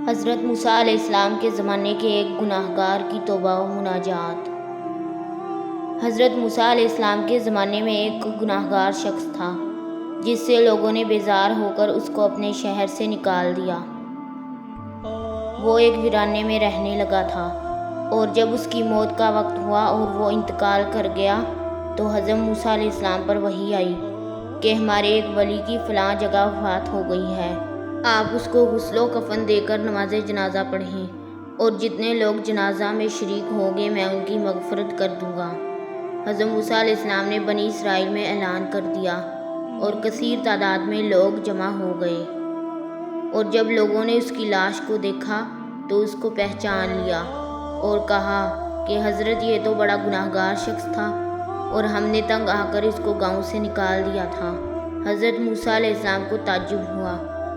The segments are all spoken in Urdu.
حضرت موسیٰ علیہ السلام کے زمانے کے ایک گناہ گار کی توبہ و مناجات۔ حضرت موسیٰ علیہ السلام کے زمانے میں ایک گناہ گار شخص تھا جس سے لوگوں نے بیزار ہو کر اس کو اپنے شہر سے نکال دیا۔ وہ ایک ویرانے میں رہنے لگا تھا، اور جب اس کی موت کا وقت ہوا اور وہ انتقال کر گیا تو حضرت موسیٰ علیہ السلام پر وحی آئی کہ ہمارے ایک ولی کی فلاں جگہ وفات ہو گئی ہے، آپ اس کو غسل و کفن دے کر نماز جنازہ پڑھیں، اور جتنے لوگ جنازہ میں شریک ہوں گے میں ان کی مغفرت کر دوں گا۔ حضرت موسیٰ علیہ السلام نے بنی اسرائیل میں اعلان کر دیا اور کثیر تعداد میں لوگ جمع ہو گئے، اور جب لوگوں نے اس کی لاش کو دیکھا تو اس کو پہچان لیا اور کہا کہ حضرت یہ تو بڑا گناہ گار شخص تھا اور ہم نے تنگ آ کر اس کو گاؤں سے نکال دیا تھا۔ حضرت موسیٰ علیہ السلام کو تعجب ہوا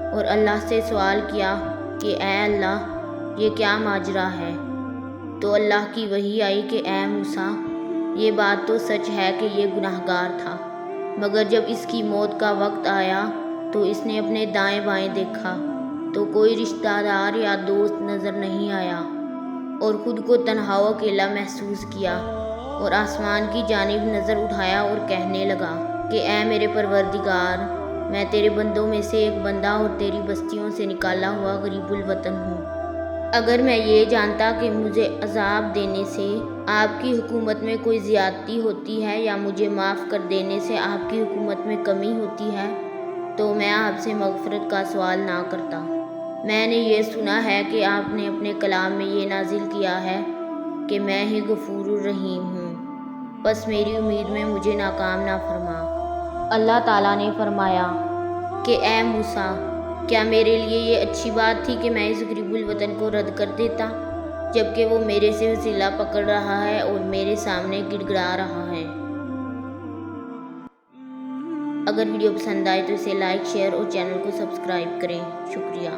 اور اللہ سے سوال کیا کہ اے اللہ، یہ کیا ماجرا ہے؟ تو اللہ کی وحی آئی کہ اے موسیٰ، یہ بات تو سچ ہے کہ یہ گناہ گار تھا، مگر جب اس کی موت کا وقت آیا تو اس نے اپنے دائیں بائیں دیکھا تو کوئی رشتہ دار یا دوست نظر نہیں آیا، اور خود کو تنہا و اکیلا محسوس کیا، اور آسمان کی جانب نظر اٹھایا اور کہنے لگا کہ اے میرے پروردگار، میں تیرے بندوں میں سے ایک بندہ اور تیری بستیوں سے نکالا ہوا غریب الوطن ہوں۔ اگر میں یہ جانتا کہ مجھے عذاب دینے سے آپ کی حکومت میں کوئی زیادتی ہوتی ہے یا مجھے معاف کر دینے سے آپ کی حکومت میں کمی ہوتی ہے تو میں آپ سے مغفرت کا سوال نہ کرتا۔ میں نے یہ سنا ہے کہ آپ نے اپنے کلام میں یہ نازل کیا ہے کہ میں ہی غفور الرحیم ہوں، بس میری امید میں مجھے ناکام نہ فرما۔ اللہ تعالیٰ نے فرمایا کہ اے موسیٰ، کیا میرے لیے یہ اچھی بات تھی کہ میں اس غریب الوطن کو رد کر دیتا جبکہ وہ میرے سے وسیلہ پکڑ رہا ہے اور میرے سامنے گڑ گڑا رہا ہے۔ اگر ویڈیو پسند آئے تو اسے لائک، شیئر اور چینل کو سبسکرائب کریں۔ شکریہ۔